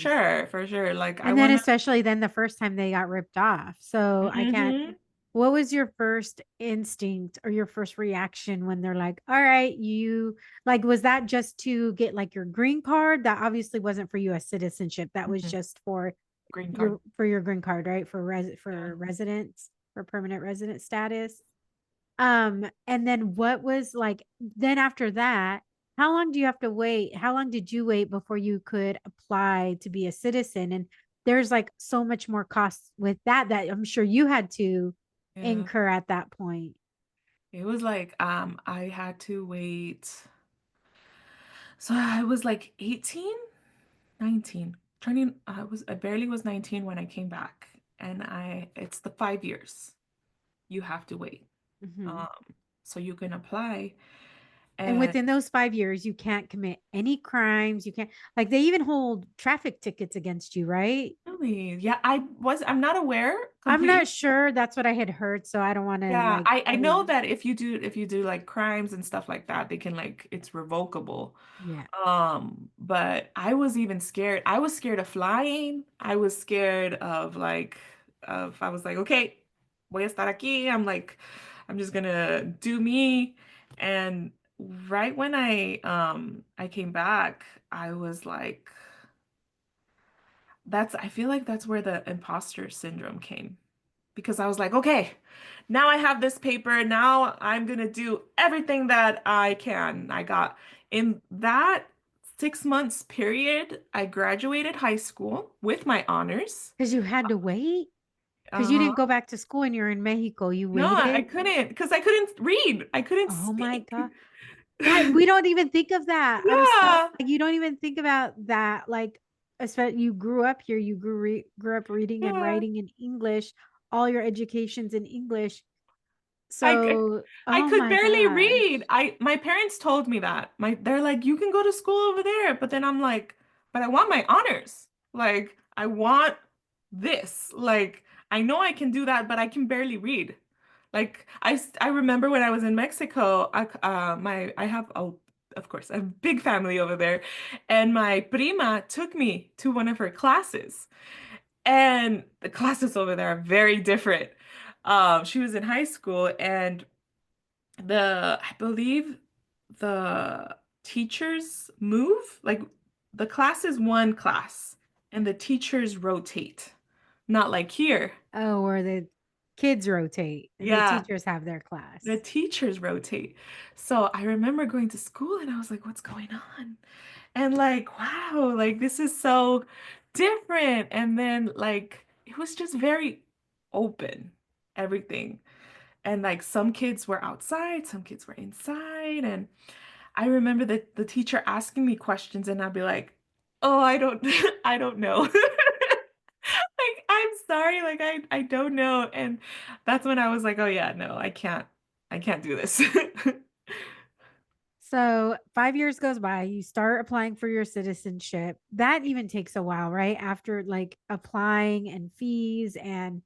for sure. Like I And then want to. especially then the first time they got ripped off. So I can't Hmm. what was your first instinct or your first reaction when they're like, "All right, you like was that just to get like your green card? That obviously wasn't for US citizenship. That was just Green card. for your green card, right? Yeah. For residence, for permanent resident status." And then what was like then after that, how long do you have to wait? How long did you wait before you could apply to be a citizen? And there's like so much more costs with that that I'm sure you had to Yeah. incur at that point. It was like I had to wait. So I was like 18, 19. Turning I barely was 19 when I came back. And I it's the 5 years you have to wait. Mhm. Um so you can apply. And And within those 5 years, you can't commit any crimes. You can't like they even hold traffic tickets against you, right? really, yeah, I'm not aware I'm not completely. sure. That's what I had heard. So I don't want to Yeah, like I tell you. know that if you do like crimes and stuff like that, they can like it's revocable. Yeah. But I was even scared. I was scared of flying. I was scared of I was like, okay, voy a estar aquí. I'm just gonna do me. And right when I came back, I was like, I feel like that's where the imposter syndrome came. Because I was like, okay, now I have this paper. Now I'm gonna do everything that I can. I got in that 6 months period, I graduated high school with my honors. Because you had to wait. Because you Uh-huh. didn't go back to school and you're in Mexico. You No, I waited. couldn't because I couldn't read. I couldn't Oh my speak. God. That we don't even think of that out of stuff. Yeah, Like you don't even think about that. Like, especially you grew up here, you grew up reading and yeah. writing in English, all your education's in English. I, I So, I oh could my barely read. gosh. My parents told me that. They're like, you can go to school over there, but then I'm like, but I want my honors. Like, I want this? Like, I know I can do that, but I can barely read. Like, I remember when I was in Mexico, I have a, of course, a big family over there, and my prima took me to one of her classes, and the classes over there are very different. She was in high school, and I believe the teachers move, like the class is one class, and the teachers rotate, not like here. Oh, or the kids rotate and the Yeah, teachers have their the class. teachers rotate. So I remember going to school and I was like, what's going on? And like, wow, like this is so different. And then like it was just very open, everything. And like some kids were outside, some kids were inside. And I remember the teacher asking me questions and I'd be like, oh, I don't I don't know. Like, I'm sorry, like I don't know. And that's when I was like, oh yeah, no, I can't do this. So 5 years goes by, you start applying for your citizenship. That even takes a while, right? After like applying and fees and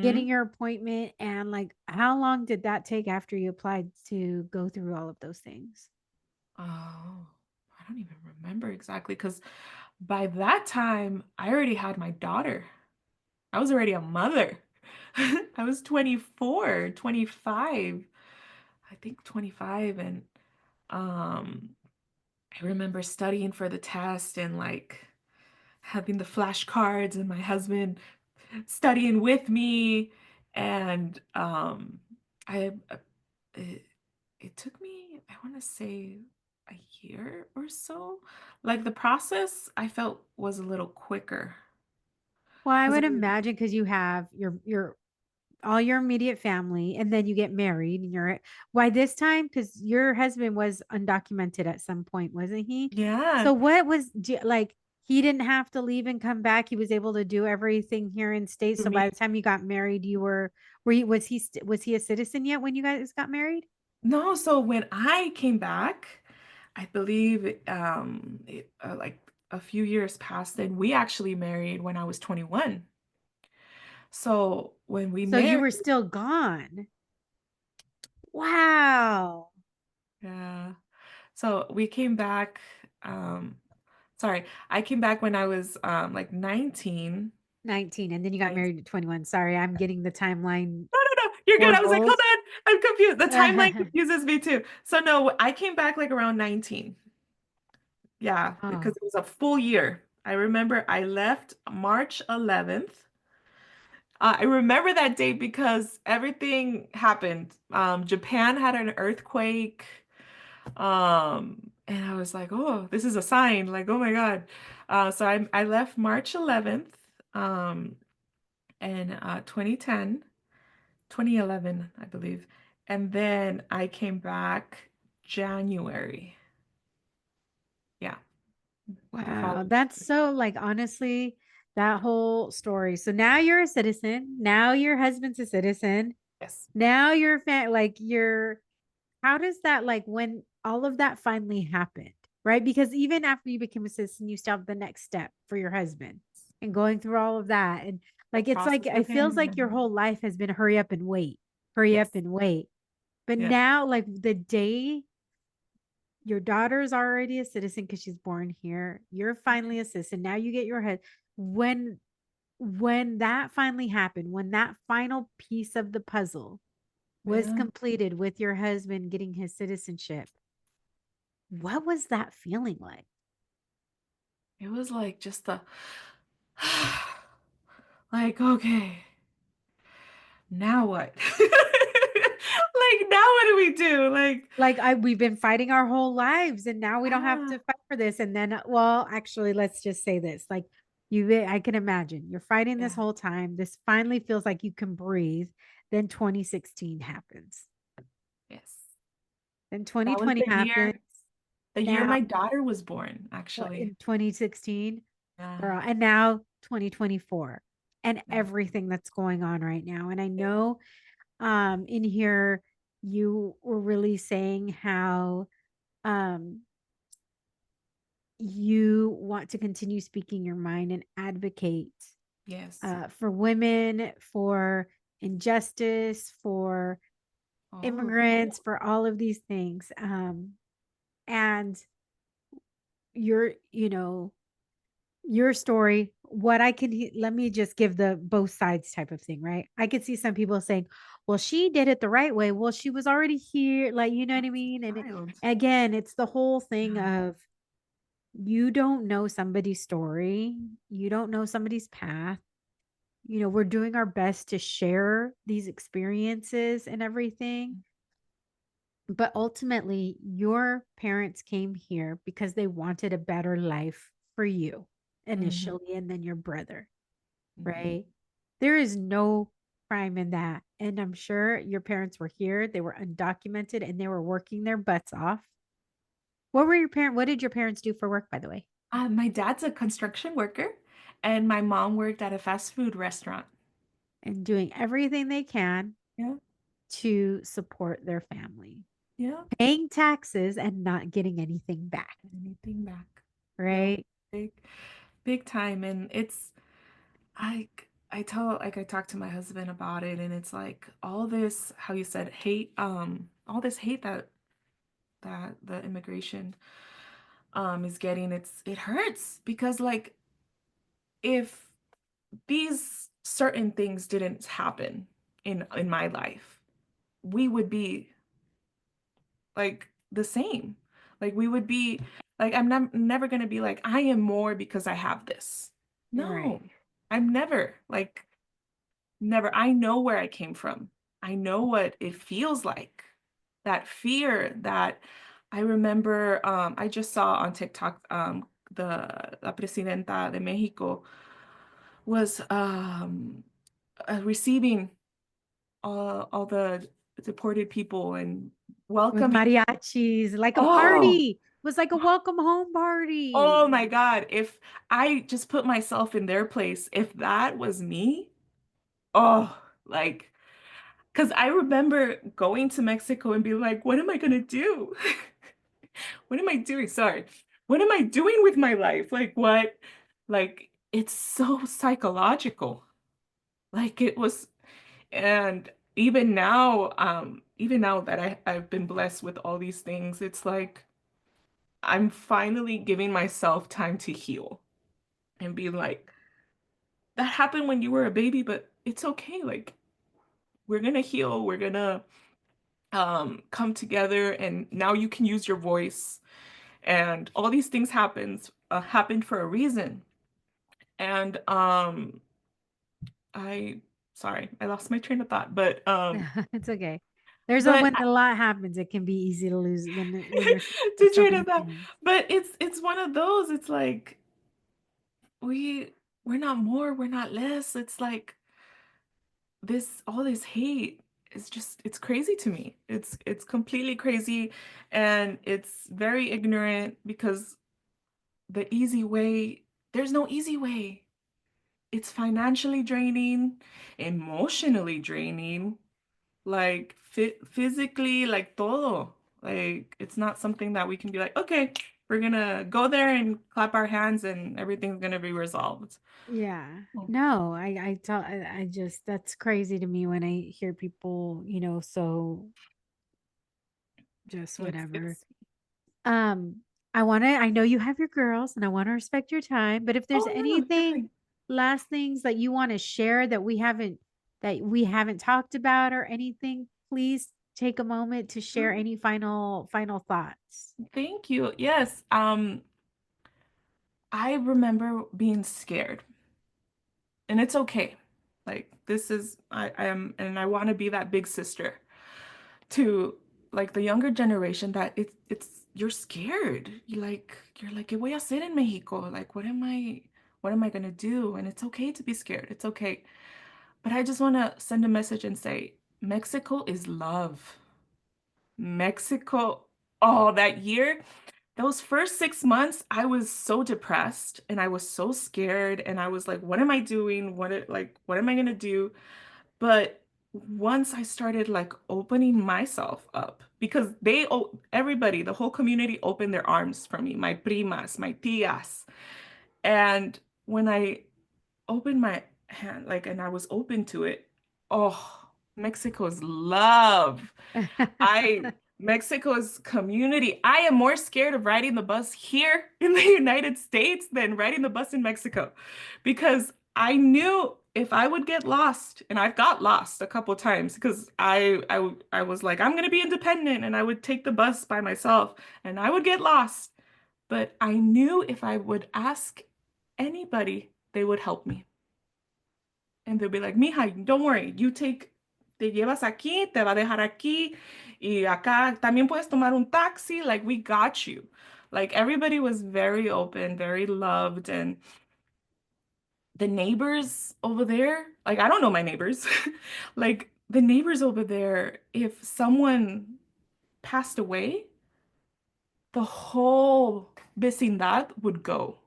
getting hmm your appointment. And like, how long did that take after you applied to go through all of those things? Oh, I don't even remember exactly because by that time I already had my daughter. I was already a mother. I was 24, 25. I think 25 and um I remember studying for the test and like having the flashcards and my husband studying with me and I it, it took me I want to say a year or so. Like the process I felt was a little quicker Well, I because would I imagine because you have your all your immediate family, and then you get married, and you're why this time? Because your husband was undocumented at some point, wasn't he? yeah So what was like he didn't have to leave and come back. He was able to do everything here in state. for So me by the time you got married, you were you was he a citizen yet when you guys got married? no so when I came back I believe like a few years passed and we actually married when I was 21. So when we So you married, were still gone. Wow. yeah. So we came back, sorry, I came back when I was like 19. 19, and then you got 19. married at 21. Sorry, I'm getting the timeline No, no, no, you're good. I was like, hold warbled. on, I'm confused. The timeline confuses me too. So no, I came back like around 19. Yeah, because Oh, it was a full year. I remember I left March 11th. I remember that date because everything happened. Japan had an earthquake. And I was like, oh, this is a sign. Like, oh my God. So I left March 11th, in 2010, 2011, I believe. And then I came back January. Yeah, the wow. following That's year. so like honestly, that whole story. So now you're a citizen. Now your husband's a citizen. Yes. Now you're like you're how does that like when all of that finally happened, right? Because even after you became a citizen, you still have the next step for your husband and going through all of that. And The like it's like process it with feels him. like your whole life has been hurry up and wait, hurry up Yes. and wait. But Yes. now, like the day your daughter's already a citizen because she's born here, you're finally a citizen. Now you get your head when that finally happened, when that final piece of the puzzle was Yeah. completed with your husband getting his citizenship, what was that feeling like? It was like just the, like, okay. Now what? Like, now what do we do? Like, Like we've been fighting our whole lives and now we don't have ah, to fight for this. And then, well, actually, let's just say this. Like I can imagine you're fighting this yeah, whole time. This finally feels like you can breathe. Then 2016 happens. yes. Then That was 2020 happens. the year Now my daughter was born, actually. in 2016, Yeah, girl, and now 2024 and yeah, everything that's going on right now. And I know in here you were really saying how um you want to continue speaking your mind and advocate Yes. for women, for injustice, for All of it. immigrants, for all of these things. And your, your story, what I can, let me just give the both sides type of thing, right? I could see some people saying, well, she did it the right way. Well, she was already here. Like, you know what I That's mean? And wild. again, it's the whole thing Yeah. of you don't know somebody's story, you don't know somebody's path. We're doing our best to share these experiences and everything. But ultimately, your parents came here because they wanted a better life for you Hmm. initially, and then your brother, Hmm. right? There is no crime in that. And I'm sure your parents were here, they were undocumented, and they were working their butts off. What did your parents do for work, by the way? My dad's a construction worker, and my mom worked at a fast food restaurant. And doing everything they can Yeah. to support their family, Yeah. paying taxes and not getting anything back, Anything back. No, right? big, big time. And it's I talked to my husband about it, and it's like all this, how you said, hate, all this hate that the immigration is getting, it hurts because like if these certain things didn't happen in my life, we would be like the same. Like we would be like never going to be like I am more because I have this. No. Right. I'm never like never. I know where I came from. I know what it feels like. That fear that I remember I just saw on TikTok the La Presidenta de Mexico was receiving all the deported people and With welcoming. mariachis, like a Oh, party. It was like a welcome home party. oh my God. If I just put myself in their place, if that was me, oh, like, because I remember going to Mexico and being like, what am I gonna do? What am I doing? Sorry. What am I doing with my life? Like, what? Like, it's so psychological. Like, it was, and even now that I've been blessed with all these things, it's like I'm finally giving myself time to heal and be like, that happened when you were a baby, but it's okay. Like, we're gonna heal, we're gonna come together, and now you can use your voice. And all these things happened for a reason. And I sorry, I lost my train of thought, It's okay. There's a but when a lot happens, it can be easy to lose when there's to so train many of thought. things. But it's one of those. It's like we we're not more, we're not less. It's like this all this hate is just it's crazy to me. It's completely crazy, and it's very ignorant because the easy way, there's no easy way. It's financially draining, emotionally draining, like physically, like todo. Like it's not something that we can be like, okay, we're gonna go there and clap our hands and everything's gonna be resolved. Yeah. Oh, No, I just, that's crazy to me when I hear people, so just whatever. it's Um, I know you have your girls and I want to respect your time, but if there's oh no, you're anything, fine. last things that you want to share that we haven't talked about or anything, please take a moment to share No, any final thoughts. thank you. Yes, I remember being scared, and it's okay. Like this is I am, and I want to be that big sister to like the younger generation that it's you're scared. You're like, ¿qué voy a hacer en Mexico? Like what am I gonna do? And it's okay to be scared. It's okay. But I just want to send a message and say Mexico is love. Mexico, oh, that year, those first 6 months, I was so depressed and I was so scared and I was like, what am I doing? What am I gonna do? But once I started like opening myself up, because everybody, the whole community opened their arms for me, my primas, my tias. And when I opened and and I was open to it. Oh, Mexico's love. I Mexico's community. I am more scared of riding the bus here in the United States than riding the bus in Mexico because I knew if I would get lost, and I've got lost a couple times because I was like, I'm gonna be independent and I would take the bus by myself and I would get lost. But I knew if I would ask anybody, they would help me. And they'll be like, mija, don't worry, te llevas aquí, te va a dejar aquí, y acá también puedes tomar un taxi, like we got you. Like everybody was very open, very loved, and the neighbors over there, like I don't know my neighbors, like the neighbors over there, if someone passed away, the whole vecindad would go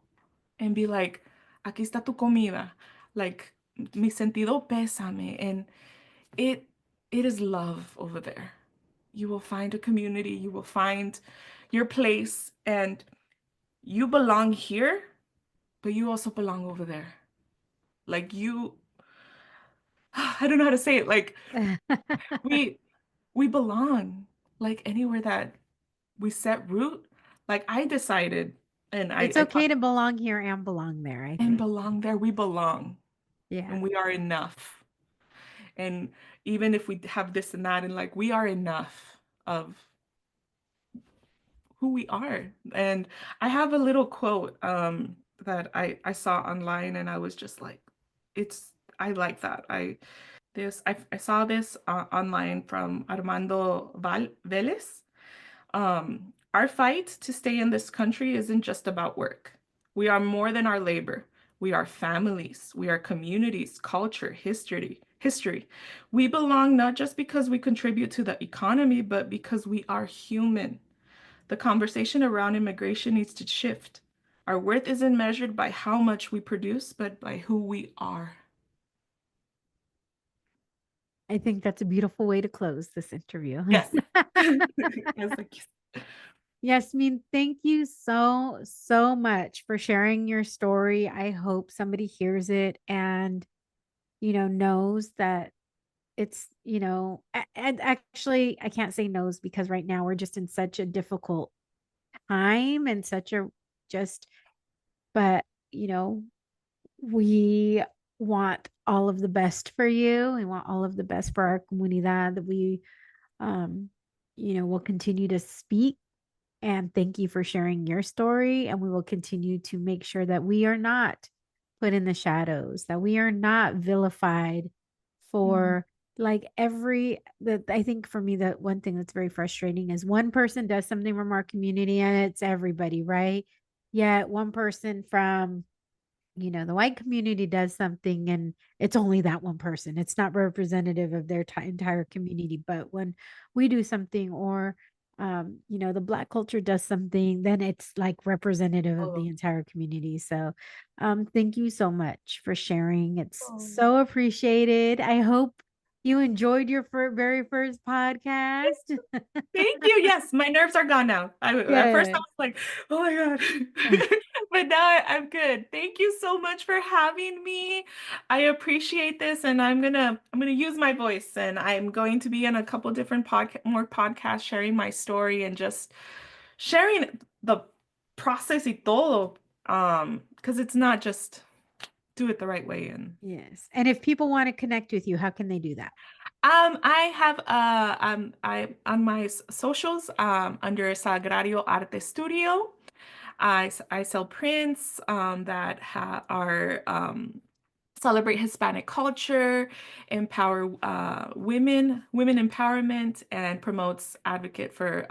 and be like, aquí está tu comida, like mi sentido pésame, and it it is love over there. You will find a community, you will find your place, and you belong here, but you also belong over there. Like you, I don't know how to say it. Like we we belong like anywhere that we set root. Like I decided and It's I okay talked to belong here and belong there, I and think. belong there. We belong Yeah. and we are enough. And even if we have this and that, and like we are enough of who we are. And I have a little quote that I saw online and I was just like, it's I like that. I saw this online from Armando Vélez. Our fight to stay in this country isn't just about work. We are more than our labor. We are families. We are communities, culture, history. We belong not just because we contribute to the economy, but because we are human. The conversation around immigration needs to shift. Our worth isn't measured by how much we produce, but by who we are. I think that's a beautiful way to close this interview. Yes. Yes, like, Yasmin, thank you so, so much for sharing your story. I hope somebody hears it and, knows that and actually, I can't say knows because right now we're just in such a difficult time and such a just, but, we want all of the best for you. We want all of the best for our comunidad that we, um, will continue to speak. And thank you for sharing your story. And we will continue to make sure that we are not put in the shadows, that we are not vilified mm, for like that. I think for me, that one thing that's very frustrating is one person does something from our community and it's everybody, right? Yet one person from the white community does something and it's only that one person. It's not representative of their entire community. But when we do something or, the black culture does something, then it's like representative of oh, the entire community. So, thank you so much for sharing. It's oh. so appreciated. I hope you enjoyed your very first podcast. Thank you. Yes, my nerves are gone now. At first I Good. was like, oh my God. But now I'm good. Thank you so much for having me. I appreciate this and I'm gonna use my voice and I'm going to be in a couple different more podcasts sharing my story and just sharing the process y todo. Because it's not just do it the right way and Yes. And if people want to connect with you, how can they do that? I have I on my socials under Sagrario Arte Studio. I sell prints that are celebrate Hispanic culture, empower women empowerment, and promotes advocate for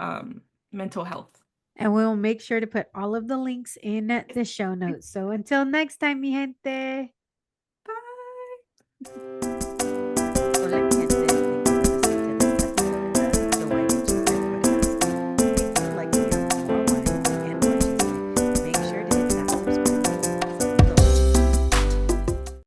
mental health. And we'll make sure to put all of the links in the show notes. So until next time, mi gente.